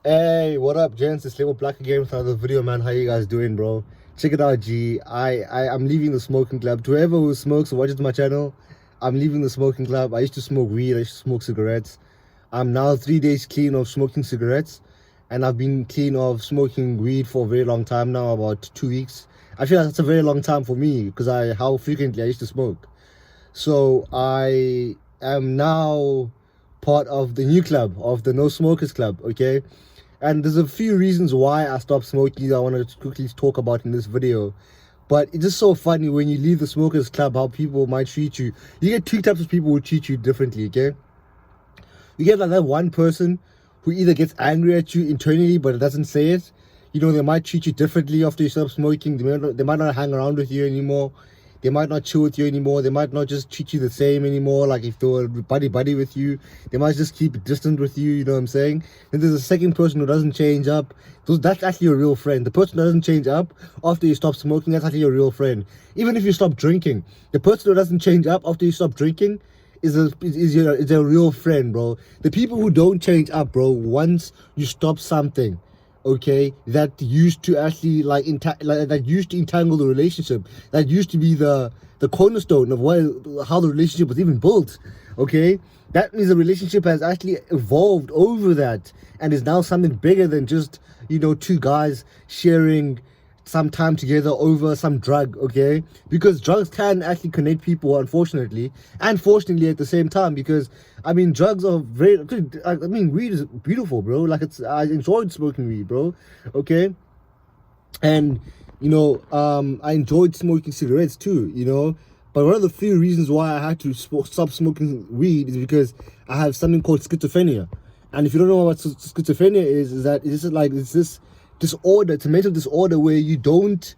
Hey, what up, gents? It's Label Black again with another video, man. How you guys doing, bro? Check it out, G. I'm leaving the smoking club. To whoever who smokes or watches my channel, I'm leaving the smoking club. I used to smoke weed. I used to smoke cigarettes. I'm now 3 days clean of smoking cigarettes, and I've been clean of smoking weed for a very long time now, about 2 weeks. I feel like that's a very long time for me because how frequently I used to smoke. So I am now part of the new club, of the No Smokers Club, okay? And there's a few reasons why I stopped smoking that I want to quickly talk about in this video. But it's just so funny when you leave the smokers club how people might treat you. You get two types of people who treat you differently, okay? You get like that one person who either gets angry at you internally but doesn't say it. You know, they might treat you differently after you stop smoking. They might not hang around with you anymore. They might not chill with you anymore. They might not just treat you the same anymore. Like if they were buddy with you, they might just keep distant with you. You know what I'm saying? Then there's a second person who doesn't change up. That's actually a real friend. The person who doesn't change up after you stop smoking, that's actually a real friend. Even if you stop drinking, the person who doesn't change up after you stop drinking is a real friend, bro. The people who don't change up, bro, once you stop something, okay, that used to actually that used to entangle the relationship, that used to be the cornerstone of how the relationship was even built, okay, that means the relationship has actually evolved over that and is now something bigger than just, you know, two guys sharing some time together over some drug, okay? Because drugs can actually connect people, unfortunately, and fortunately at the same time. Because I mean, drugs are very good. I mean, weed is beautiful, bro. Like I enjoyed smoking weed, bro. Okay, and you know, I enjoyed smoking cigarettes too. You know, but one of the few reasons why I had to stop smoking weed is because I have something called schizophrenia. And if you don't know what schizophrenia is that it's this disorder, it's a mental disorder where you don't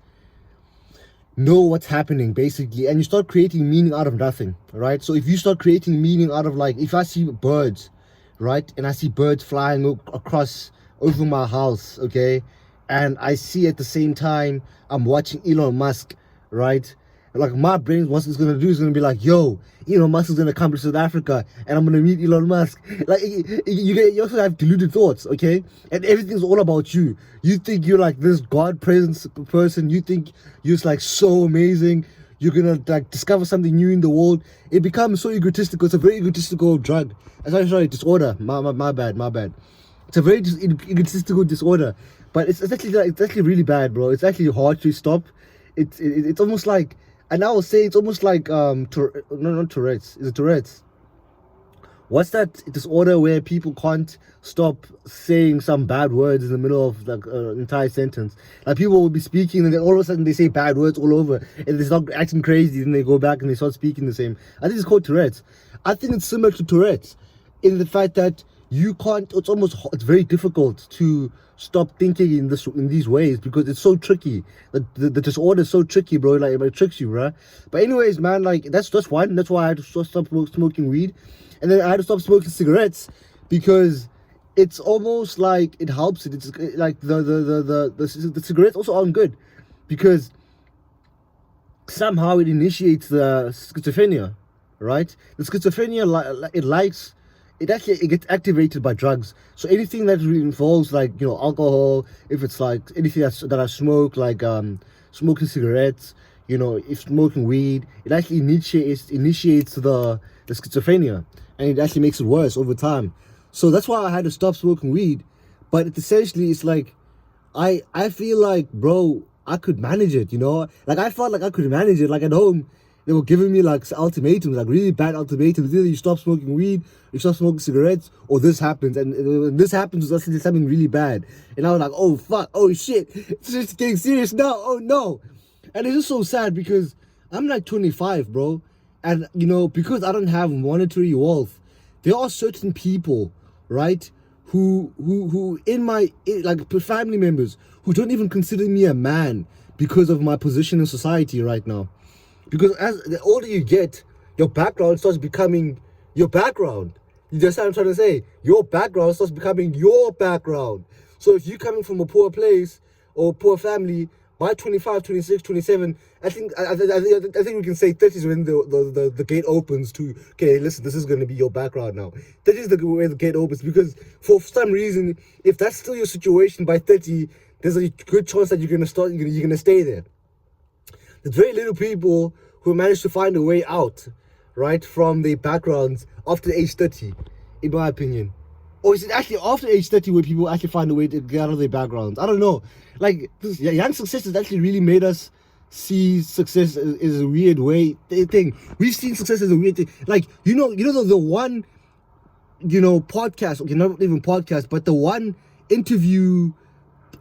know what's happening basically, and you start creating meaning out of nothing, right? So if you start creating meaning out of, like, if I see birds, right, and I see birds flying across over my house, okay, and I see at the same time I'm watching Elon Musk, right, like my brain, what's it's gonna do is gonna be like, yo, Elon Musk is gonna come to South Africa and I'm gonna meet Elon Musk. Like you also have deluded thoughts, okay? And everything's all about you. You think you're like this God presence person. You think you're just like so amazing. You're gonna like discover something new in the world. It becomes so egotistical. It's a very egotistical drug. Sorry, disorder. My bad. It's a very egotistical disorder, but it's actually really bad, bro. It's actually hard to stop. It's almost like, and I will say it's almost like no, not Tourette's. Is it Tourette's? What's that disorder where people can't stop saying some bad words in the middle of like an entire sentence? Like people will be speaking and then all of a sudden they say bad words all over and they start acting crazy and they go back and they start speaking the same. I think it's called Tourette's. I think it's similar to Tourette's in the fact that you can't. It's very difficult to stop thinking in these ways because it's so tricky. The disorder is so tricky, bro. Like it tricks you, bro. But anyways, man, like that's one. That's why I had to stop smoking weed. And then I had to stop smoking cigarettes because it's almost like it helps it. It's like the cigarettes also aren't good because somehow it initiates the schizophrenia, right? The schizophrenia, it gets activated by drugs. So anything that involves, like, you know, alcohol, if it's like anything that I smoke, like smoking cigarettes, you know, if smoking weed, it actually initiates the schizophrenia, and it actually makes it worse over time. So that's why I had to stop smoking weed. But essentially, it's like I feel like, bro, I could manage it, you know? Like I felt like I could manage it. Like at home, they were giving me like ultimatums, like really bad ultimatums. Either you stop smoking weed, you stop smoking cigarettes, or this happens. And when this happens, it's actually something really bad. And I was like, oh fuck, oh shit, it's just getting serious now. Oh no. And it's just so sad because I'm like 25, bro. And you know, because I don't have monetary wealth, there are certain people, right, who in my like family members who don't even consider me a man because of my position in society right now. Because as the older you get, your background starts becoming your background. You just what I'm trying to say? Your background starts becoming your background. So if you're coming from a poor place or a poor family, by 25, 26, 27, I think we can say 30 is when the gate opens to, okay, listen, this is going to be your background now. 30 is where the gate opens, because for some reason, if that's still your situation by 30, there's a good chance that you're going to stay there. There's very little people who manage to find a way out, right, from their backgrounds after age 30, in my opinion. Or is it actually after age 30 where people actually find a way to get out of their backgrounds? I don't know. Like, this young success has actually really made us see success as a weird way thing. We've seen success as a weird thing. Like, you know the one, podcast, okay, not even podcast, but the one interview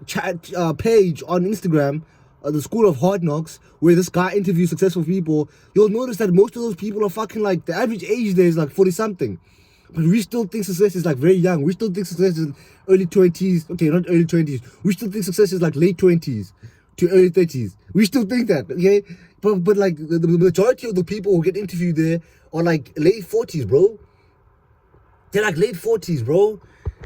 chat page on Instagram, the School of Hard Knocks, where this guy interviews successful people, you'll notice that most of those people are fucking, like, the average age there is like 40 something. But we still think success is like very young. We still think success is early 20s. Okay, not early 20s. We still think success is like late 20s to early 30s. We still think that, okay? But like the majority of the people who get interviewed there are like late 40s, bro. They're like late 40s, bro.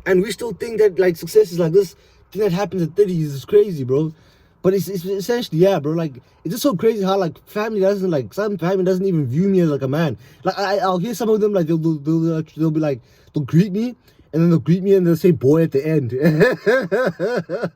And we still think that like success is like this thing that happens at 30s. Is crazy, bro. But it's essentially, yeah, bro, like, it's just so crazy how, like, some family doesn't even view me as, like, a man. Like, I'll hear some of them, like, they'll be like, they'll greet me, and then they'll greet me and they'll say boy at the end.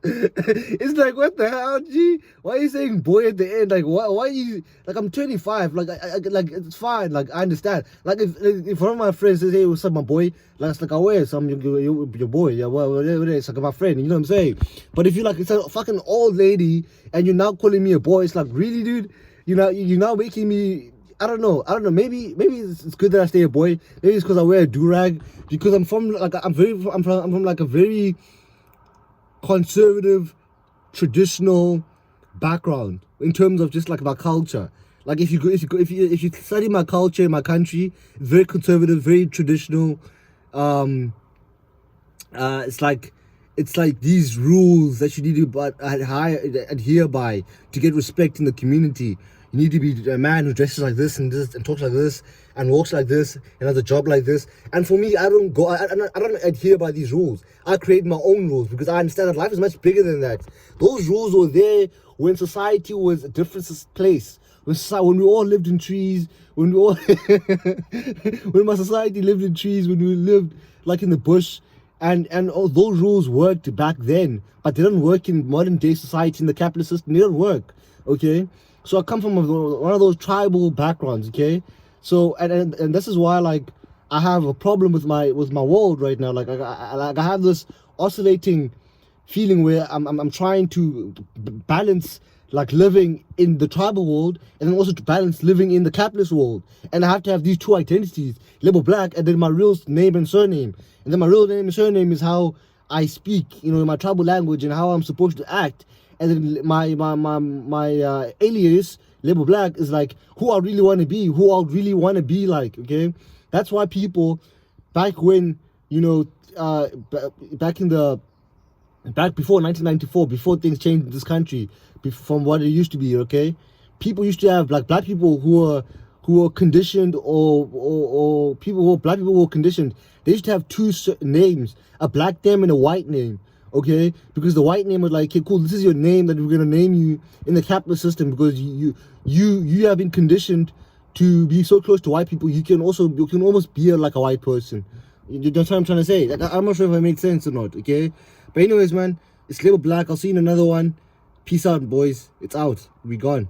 It's like, what the hell, G? Why are you saying boy at the end? Like, why are you, like, I'm 25, like, like, it's fine, like, I understand. Like, if one of my friends says, hey, what's up, my boy? Like, it's like, oh, wait, your boy, yeah, well, it's like my friend, you know what I'm saying? But if you're like, it's a fucking old lady, and you're now calling me a boy, it's like, really, dude? You're now making me, I don't know, maybe it's good that I stay a boy. Maybe it's because I wear a do-rag, because I'm from like a very conservative, traditional background in terms of just like my culture. Like if you study my culture in my country, it's very conservative, very traditional. It's like these rules that you need to adhere by to get respect in the community. You need to be a man who dresses like this and talks like this and walks like this and has a job like this. And for me, I don't adhere by these rules. I create my own rules because I understand that life is much bigger than that. Those rules were there when society was a different place. When we all lived in trees, when my society lived in trees, when we lived like in the bush, and all those rules worked back then, but they don't work in modern day society, in the capitalist system. They don't work, okay? So I come from one of those tribal backgrounds, okay? So and this is why, like, I have a problem with my world right now. Like I have this oscillating feeling where I'm trying to balance, like, living in the tribal world and then also to balance living in the capitalist world. And I have to have these two identities, label black, and then my real name and surname. And then my real name and surname is how I speak, in my tribal language and how I'm supposed to act. And then my alias, label black, is like who I really want to be, who I really want to be like, okay? That's why people back when, back before 1994, before things changed in this country, from what it used to be, okay? People used to have, like, black people who were conditioned, or black people who were conditioned. They used to have two names, a black name and a white name, okay? Because the white name was like, okay, cool, this is your name that we're gonna name you in the capitalist system because you have been conditioned to be so close to white people. You can almost be like a white person. You know what I'm trying to say? Like, I'm not sure if I made sense or not, okay? But anyways, man, it's Label Black. I'll see you in another one. Peace out, boys. It's out. We gone.